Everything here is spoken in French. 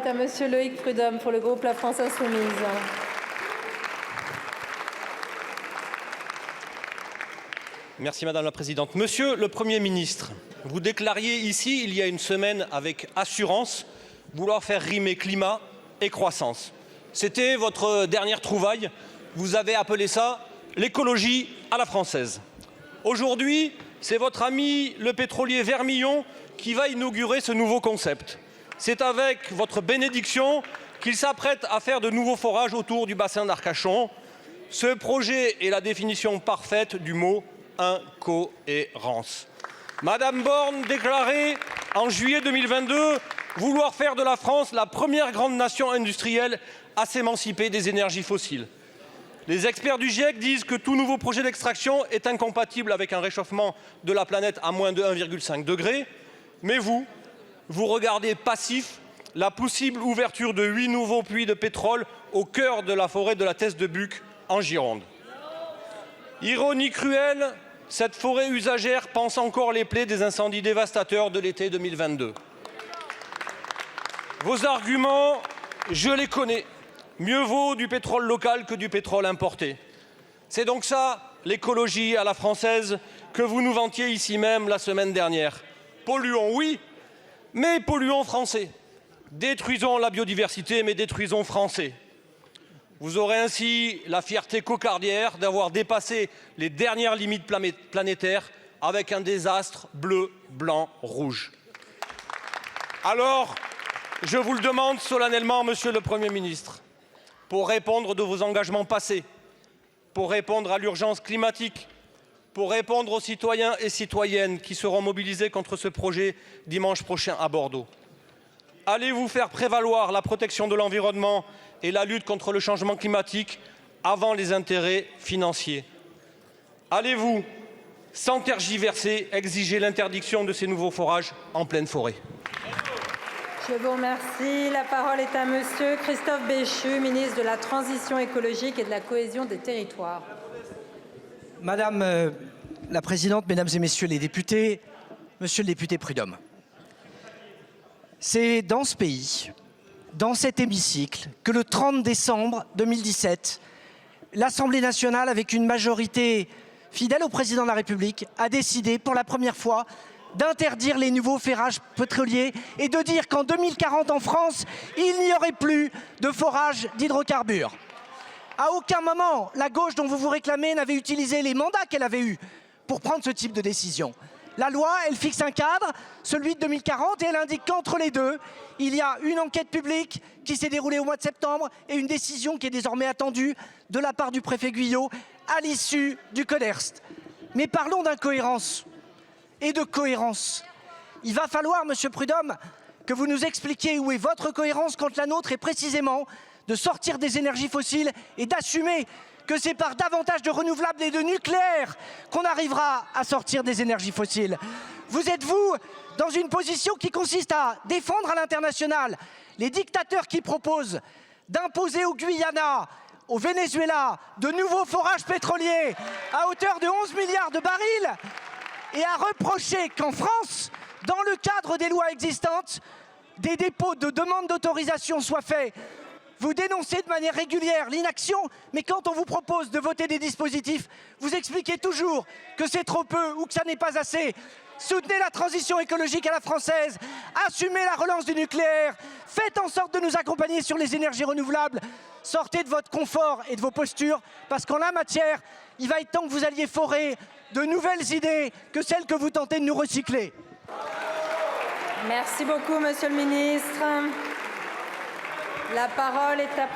à Monsieur Loïc Prud'homme pour le groupe La France Insoumise. Merci Madame la Présidente. Monsieur le Premier ministre, vous déclariez ici, il y a une semaine, avec assurance, vouloir faire rimer climat et croissance. C'était votre dernière trouvaille. Vous avez appelé ça l'écologie à la française. Aujourd'hui, c'est votre ami le pétrolier Vermillon qui va inaugurer ce nouveau concept. C'est avec votre bénédiction qu'il s'apprête à faire de nouveaux forages autour du bassin d'Arcachon. Ce projet est la définition parfaite du mot incohérence. Madame Borne déclarait en juillet 2022 vouloir faire de la France la première grande nation industrielle à s'émanciper des énergies fossiles. Les experts du GIEC disent que tout nouveau projet d'extraction est incompatible avec un réchauffement de la planète à moins de 1,5 degré. Mais vous regardez passif la possible ouverture de 8 nouveaux puits de pétrole au cœur de la forêt de la Thèse de Buch en Gironde. Ironie cruelle, cette forêt usagère pense encore les plaies des incendies dévastateurs de l'été 2022. Vos arguments, je les connais. Mieux vaut du pétrole local que du pétrole importé. C'est donc ça, l'écologie à la française, que vous nous vantiez ici même la semaine dernière. Polluons, oui, mais polluons français. Détruisons la biodiversité, mais détruisons français. Vous aurez ainsi la fierté cocardière d'avoir dépassé les dernières limites planétaires avec un désastre bleu, blanc, rouge. Alors, je vous le demande solennellement, Monsieur le Premier ministre, pour répondre de vos engagements passés, pour répondre à l'urgence climatique, pour répondre aux citoyens et citoyennes qui seront mobilisés contre ce projet dimanche prochain à Bordeaux. Allez-vous faire prévaloir la protection de l'environnement et la lutte contre le changement climatique avant les intérêts financiers? Allez-vous, sans tergiverser, exiger l'interdiction de ces nouveaux forages en pleine forêt? Je vous remercie. La parole est à Monsieur Christophe Béchu, ministre de la Transition écologique et de la cohésion des territoires. Madame la Présidente, Mesdames et Messieurs les députés, Monsieur le député Prud'homme, c'est dans ce pays, dans cet hémicycle, que le 30 décembre 2017, l'Assemblée nationale, avec une majorité fidèle au président de la République, a décidé pour la première fois d'interdire les nouveaux forages pétroliers et de dire qu'en 2040 en France, il n'y aurait plus de forage d'hydrocarbures. À aucun moment, la gauche dont vous vous réclamez n'avait utilisé les mandats qu'elle avait eus pour prendre ce type de décision. La loi, elle fixe un cadre, celui de 2040, et elle indique qu'entre les deux, il y a une enquête publique qui s'est déroulée au mois de septembre et une décision qui est désormais attendue de la part du préfet Guyot à l'issue du CODERST. Mais parlons d'incohérence et de cohérence. Il va falloir, Monsieur Prud'homme, que vous nous expliquiez où est votre cohérence quand la nôtre est précisément de sortir des énergies fossiles et d'assumer que c'est par davantage de renouvelables et de nucléaire qu'on arrivera à sortir des énergies fossiles. Vous êtes, vous, dans une position qui consiste à défendre à l'international les dictateurs qui proposent d'imposer au Guyana, au Venezuela, de nouveaux forages pétroliers à hauteur de 11 milliards de barils et à reprocher qu'en France, dans le cadre des lois existantes, des dépôts de demandes d'autorisation soient faits. Vous dénoncez de manière régulière l'inaction, mais quand on vous propose de voter des dispositifs, vous expliquez toujours que c'est trop peu ou que ça n'est pas assez. Soutenez la transition écologique à la française, assumez la relance du nucléaire, faites en sorte de nous accompagner sur les énergies renouvelables. Sortez de votre confort et de vos postures, parce qu'en la matière, il va être temps que vous alliez forer de nouvelles idées que celles que vous tentez de nous recycler. Merci beaucoup, Monsieur le ministre. La parole est à